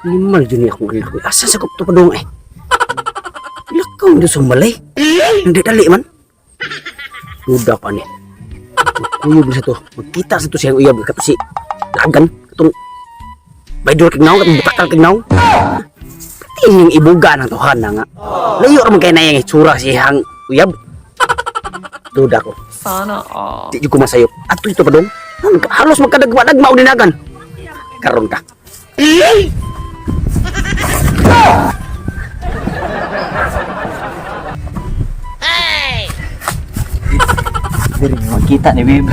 Minimal din akong rilo. Asa sa to pa dong eh. Lakaw na sumalay. Hindi dali man. Duda pa ni. Magkuyog na sa to. Magkita sa to siyang uyab. Kato si Lagan. Katong baydor kignaw. Katong butakal kignaw. Pati yung ibuga ng tuhan na nga. Layo naman kayo na yung itsura siyang uyab. Duda ko. Sana all. Di ko masayop. Ato ito pa dong. Halos magkadagma-dagma o dinagan. Karon ka. Diri makita ni Bib.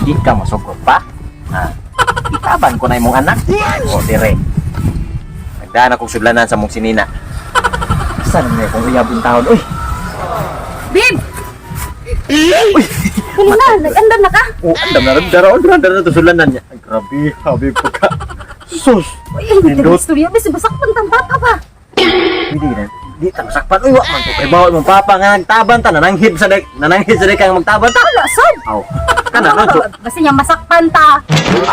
Di ka masugot pa? Ha? Itaban ko na imong anak. O dire. Nagdaan akong sudlanan sa mong sinina. Saan mo kung uyabong taon? Uy! Bib! Huli na, nag-andam na ka. Oh, andam na dara na to sudlanan niya. Ay, grabe, habi ko ka. Sus! Uy, hindi ka Nindot. istorya. Bisi, basak pang bata pa. Hindi na. Di ta masakpan. Uy, wa man to. Kay bawal mong papa nga nagtaban ta. Nananghid sa dek kang magtaban ta. Wala, son. Aw. Kana no, so. Basta niya masakpan ta.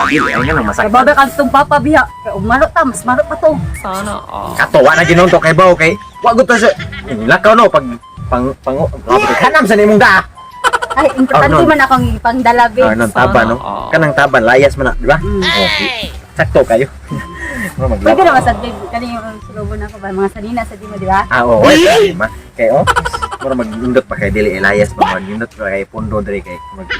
Dili, ay nga nang masakpan. Kababe ka itong papa biya. Kaya umaro ta, mas maro pa to. Sana all. Katuwa na ginon to kay baw kay. Wa gud to siya. Lakaw no pag kanam sa nimong da. Ay, importante Oh, no. man akong ipangdala, Bib. Ah, nang taban no. Kanang taban layas man na, di ba? Okay. Sakto kayo. Ano Pwede maglakaw. naman sa Bib. Kani yung sulubon ako ba? Mga sanina sa di mo, di ba? Ah, oo. Ay, ma. Kay oh. Mura mag-indot pa kay dili layas pa mag-indot pa kay pundo diri kay mag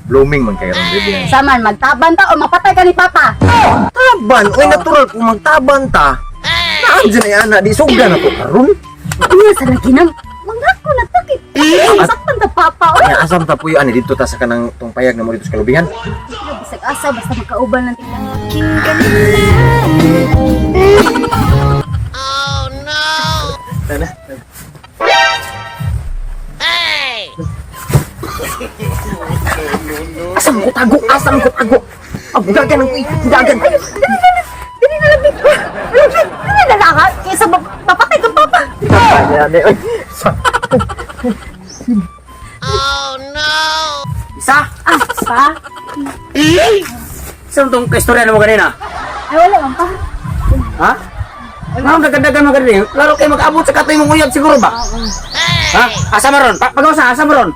blooming man kay ron dili. Saman, magtaban ta o mapatay ka ni Papa. Taban, oy natural kung magtaban ta. Naan dyan ay ana, di sugda na to karon. Ano sa lagi nang mangako na takit. Masaktan ta Papa. Uy, Kaya asam ta puyo ani dito ta sa kanang tong payag na mo dito sa kalubihan. bisag asa basta makauban ng tingnan. Tara. Asam ko tago, asam ko tago. Bugagan ang bugagan. Dili na labig ko. Dili na lang kaysa papatay ka Papa. Ayan, oy. Isa? Ah, pa? Saan itong kaistorya mo kanina? Ay, wala lang pa. Ha? Ano nagdagan mo kanina? Lalo kayo mag-abot sa katoy mong uyab siguro ba? Ha? Asa mo ron? Pag-usa, asa mo ron?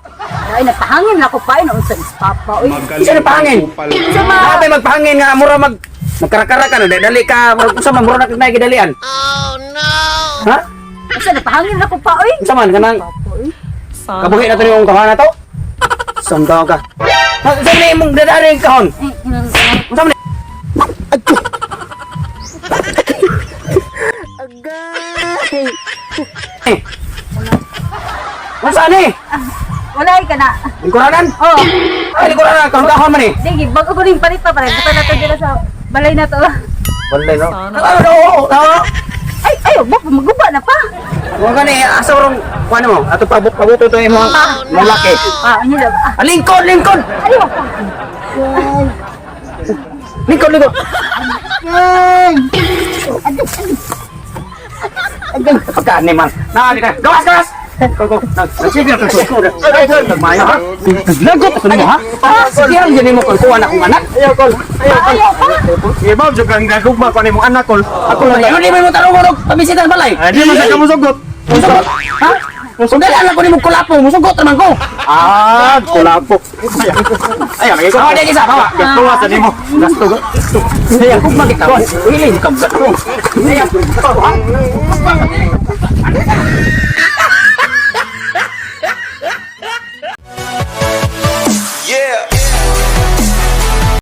Ay, napahangin na ako pa. Inaunsa is Papa. Uy, Isa na pahangin. isa ma. Bakit tayo magpahangin nga mura magkarakara ka na, dali ka, mura man, mura na kagnaay gidalian. Ha? Isa napahangin na ako pa. Uy. Isa man, kanang Papa, uy. Sana kabuhi na ito yung kahon na to? Saan ka? Saan na yung dadari yung kahon? Saan na? Eh. Nasaan eh? Wala ka na. Lingkuranan? Oh, Ay, lingkuranan, kahon man eh. sige, bago ko rin palit pa pare. Buta na to dito sa balay na to. Walay no. sana Ano? Ay, ayo, bak maguba na pa. Huwag ka ni, asa orong, ano mo, ato pabuto ito yung mga laki. Ah, ano lang. Ah, lingkod! Ay, wag pa. Lingkod! Pagkaan ni man. Nakali ka. Gawas! Go. Sige na ito. Nagmayo ha? Naglagot ako mo ha? Sige ang dyan mo kung kuha na akong anak. Ayaw pa. Ibaw jud kang gagugma ko ni mong anak kol. Ako lang. Ano di mo tarong pabisita sa balay? Di man sa kamusugot. Musugot? Ha? Musugot? Alam ko ni mo kulapo. Musugot naman ko. Ah, kulapo. Ay, lagi ko. Bawa din isa. Bawa. Tuwa sa nimo. Gasto. Saya kung magikaw. Willing ka ba? Saya.